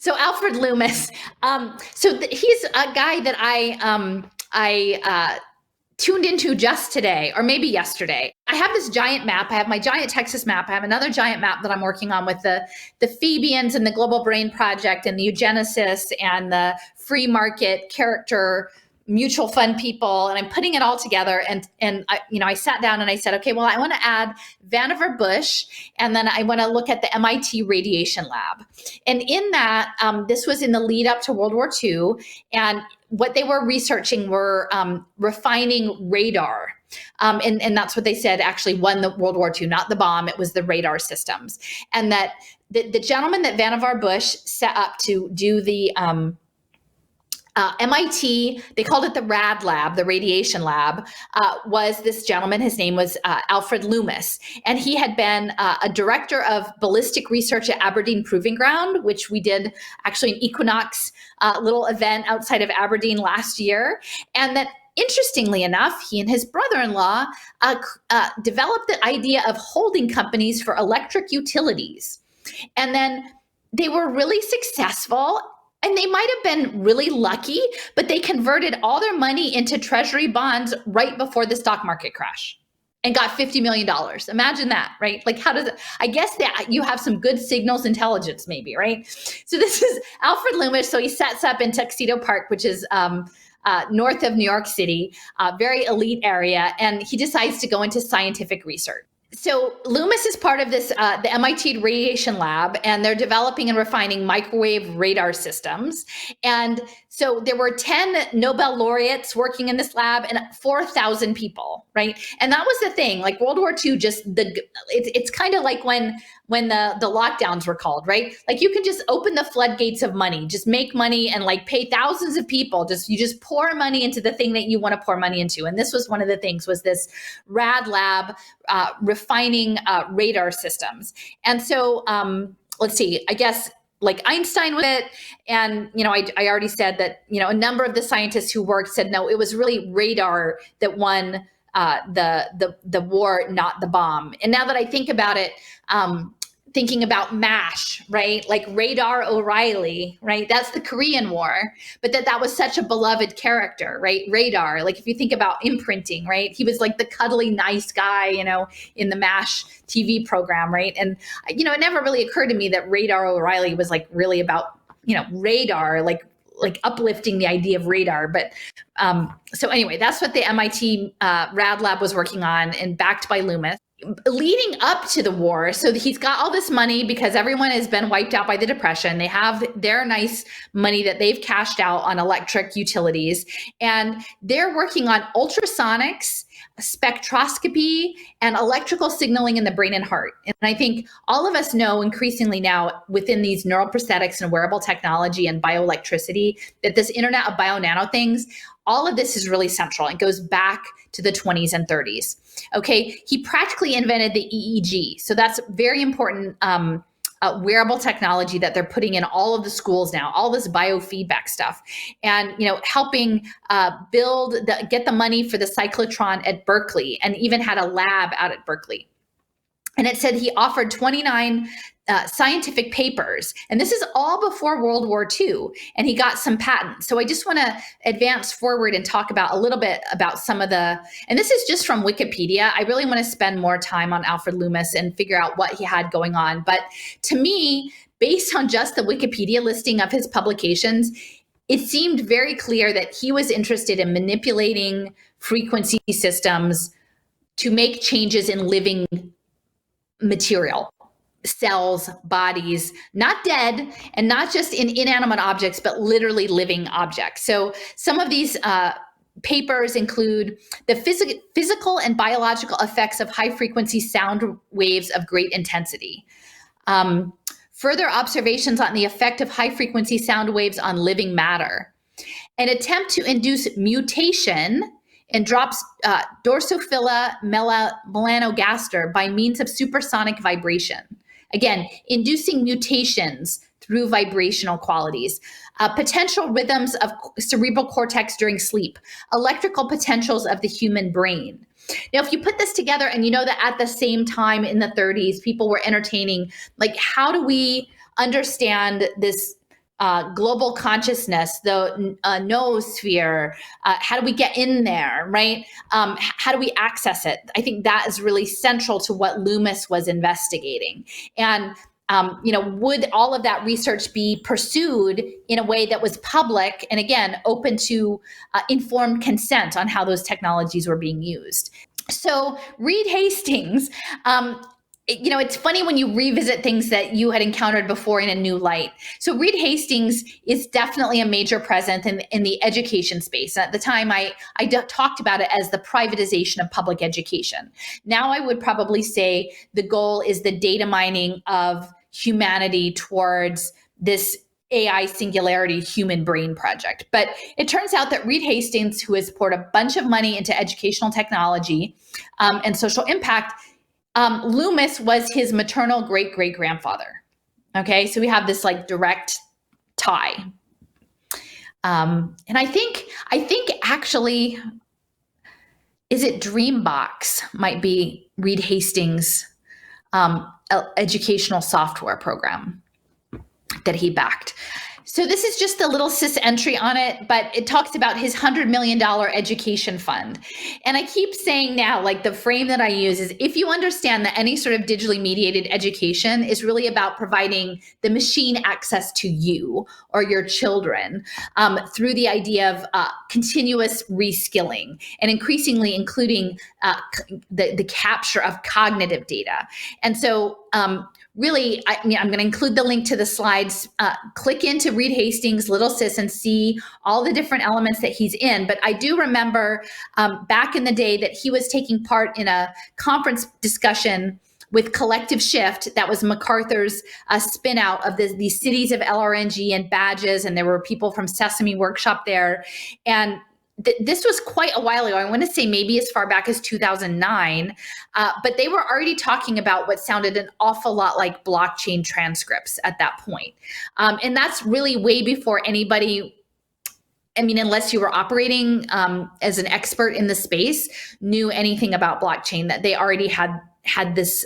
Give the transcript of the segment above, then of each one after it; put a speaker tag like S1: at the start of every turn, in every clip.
S1: So Alfred Loomis, he's a guy that I tuned into just today, or maybe yesterday. I have this giant map. I have my giant Texas map. I have another giant map that I'm working on with the Fabians and the Global Brain Project and the eugenicists and the free market character mutual fund people, and I'm putting it all together. And I sat down and I said, okay, well, I want to add Vannevar Bush, and then I want to look at the MIT Radiation Lab. And in that, this was in the lead up to World War II, and what they were researching were refining radar. And that's what they said actually won the World War II, not the bomb, it was the radar systems. And that the gentleman that Vannevar Bush set up to do the MIT, they called it the RAD lab, the radiation lab, was this gentleman. His name was Alfred Loomis. And he had been a director of ballistic research at Aberdeen Proving Ground, which we did actually an Equinox little event outside of Aberdeen last year. And that, interestingly enough, he and his brother-in-law developed the idea of holding companies for electric utilities. And then they were really successful. And they might have been really lucky, but they converted all their money into treasury bonds right before the stock market crash and got $50 million. Imagine that, right? Like, how does it, I guess that you have some good signals intelligence maybe, right? So this is Alfred Loomis. So he sets up in Tuxedo Park, which is north of New York City, very elite area. And he decides to go into scientific research. So Loomis is part of this, the MIT Radiation Lab, and they're developing and refining microwave radar systems. And so there were 10 Nobel laureates working in this lab and 4,000 people, right? And that was the thing, like World War II, it's kind of like when the lockdowns were called, right? Like you can just open the floodgates of money, just make money and like pay thousands of people. You just pour money into the thing that you want to pour money into. And this was one of the things, was this RAD lab refining radar systems. And so let's see, I guess like Einstein with it. And, I already said that, a number of the scientists who worked said, no, it was really radar that won the war, not the bomb. And now that I think about it, thinking about MASH, right? Like Radar O'Reilly, right? That's the Korean War, but that was such a beloved character, right? Radar, like if you think about imprinting, right? He was like the cuddly, nice guy, in the MASH TV program, right? And, it never really occurred to me that Radar O'Reilly was like really about, radar, like uplifting the idea of radar. But so anyway, that's what the MIT RAD lab was working on, and backed by Loomis. Leading up to the war, so he's got all this money because everyone has been wiped out by the Depression. They have their nice money that they've cashed out on electric utilities, and they're working on ultrasonics, spectroscopy, and electrical signaling in the brain and heart. And I think all of us know increasingly now within these neural prosthetics and wearable technology and bioelectricity that this Internet of Bio-Nano things, all of this is really central. It goes back to the 20s and 30s. Okay, he practically invented the EEG. So that's very important wearable technology that they're putting in all of the schools now, all this biofeedback stuff, and helping get the money for the cyclotron at Berkeley, and even had a lab out at Berkeley. And it said he offered 29 scientific papers. And this is all before World War II. And he got some patents. So I just want to advance forward and talk about a little bit about some of and this is just from Wikipedia. I really want to spend more time on Alfred Loomis and figure out what he had going on. But to me, based on just the Wikipedia listing of his publications, it seemed very clear that he was interested in manipulating frequency systems to make changes in living material, cells, bodies, not dead, and not just in inanimate objects, but literally living objects. So some of these papers include the physical and biological effects of high frequency sound waves of great intensity. Further observations on the effect of high frequency sound waves on living matter. An attempt to induce mutation and drops Drosophila melanogaster by means of supersonic vibration. Again, inducing mutations through vibrational qualities. Potential rhythms of cerebral cortex during sleep. Electrical potentials of the human brain. Now, if you put this together, and you know that at the same time in the 30s, people were entertaining, like, how do we understand this global consciousness, the noosphere. How do we get in there, right? How do we access it? I think that is really central to what Loomis was investigating. And would all of that research be pursued in a way that was public and, again, open to informed consent on how those technologies were being used? So Reed Hastings, it's funny when you revisit things that you had encountered before in a new light. So Reed Hastings is definitely a major presence in the education space. At the time, I talked about it as the privatization of public education. Now I would probably say the goal is the data mining of humanity towards this AI singularity human brain project. But it turns out that Reed Hastings, who has poured a bunch of money into educational technology and social impact, Loomis was his maternal great-great-grandfather. Okay, so we have this like direct tie. And I think actually, is it Dreambox might be Reed Hastings' educational software program that he backed. So this is just a little cis entry on it, but it talks about his $100 million education fund. And I keep saying now, like the frame that I use is, if you understand that any sort of digitally mediated education is really about providing the machine access to you or your children through the idea of continuous reskilling and increasingly including the capture of cognitive data. And so really, I'm going to include the link to the slides. Click into Reed Hastings' Little Sis and see all the different elements that he's in. But I do remember back in the day that he was taking part in a conference discussion with Collective Shift. That was MacArthur's spin out of these cities of LRNG and badges. And there were people from Sesame Workshop there. And this was quite a while ago. I want to say maybe as far back as 2009, but they were already talking about what sounded an awful lot like blockchain transcripts at that point. And that's really way before anybody, unless you were operating as an expert in the space, knew anything about blockchain, that they already had this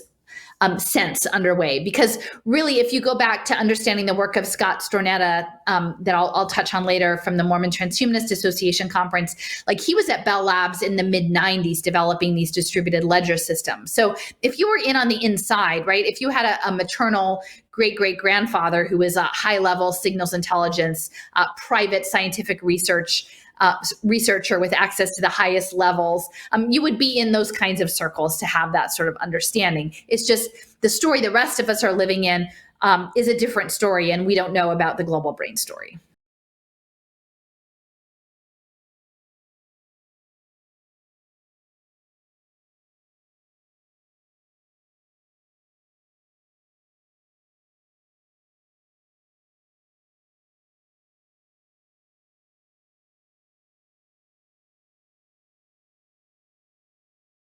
S1: sense underway. Because really, if you go back to understanding the work of Scott Stornetta, that I'll touch on later from the Mormon Transhumanist Association conference, like he was at Bell Labs in the mid 90s developing these distributed ledger systems. So if you were in on the inside, right, if you had a maternal great-great-grandfather who was a high-level signals intelligence, private scientific researcher with access to the highest levels, you would be in those kinds of circles to have that sort of understanding. It's just the story the rest of us are living in is a different story, and we don't know about the global brain story.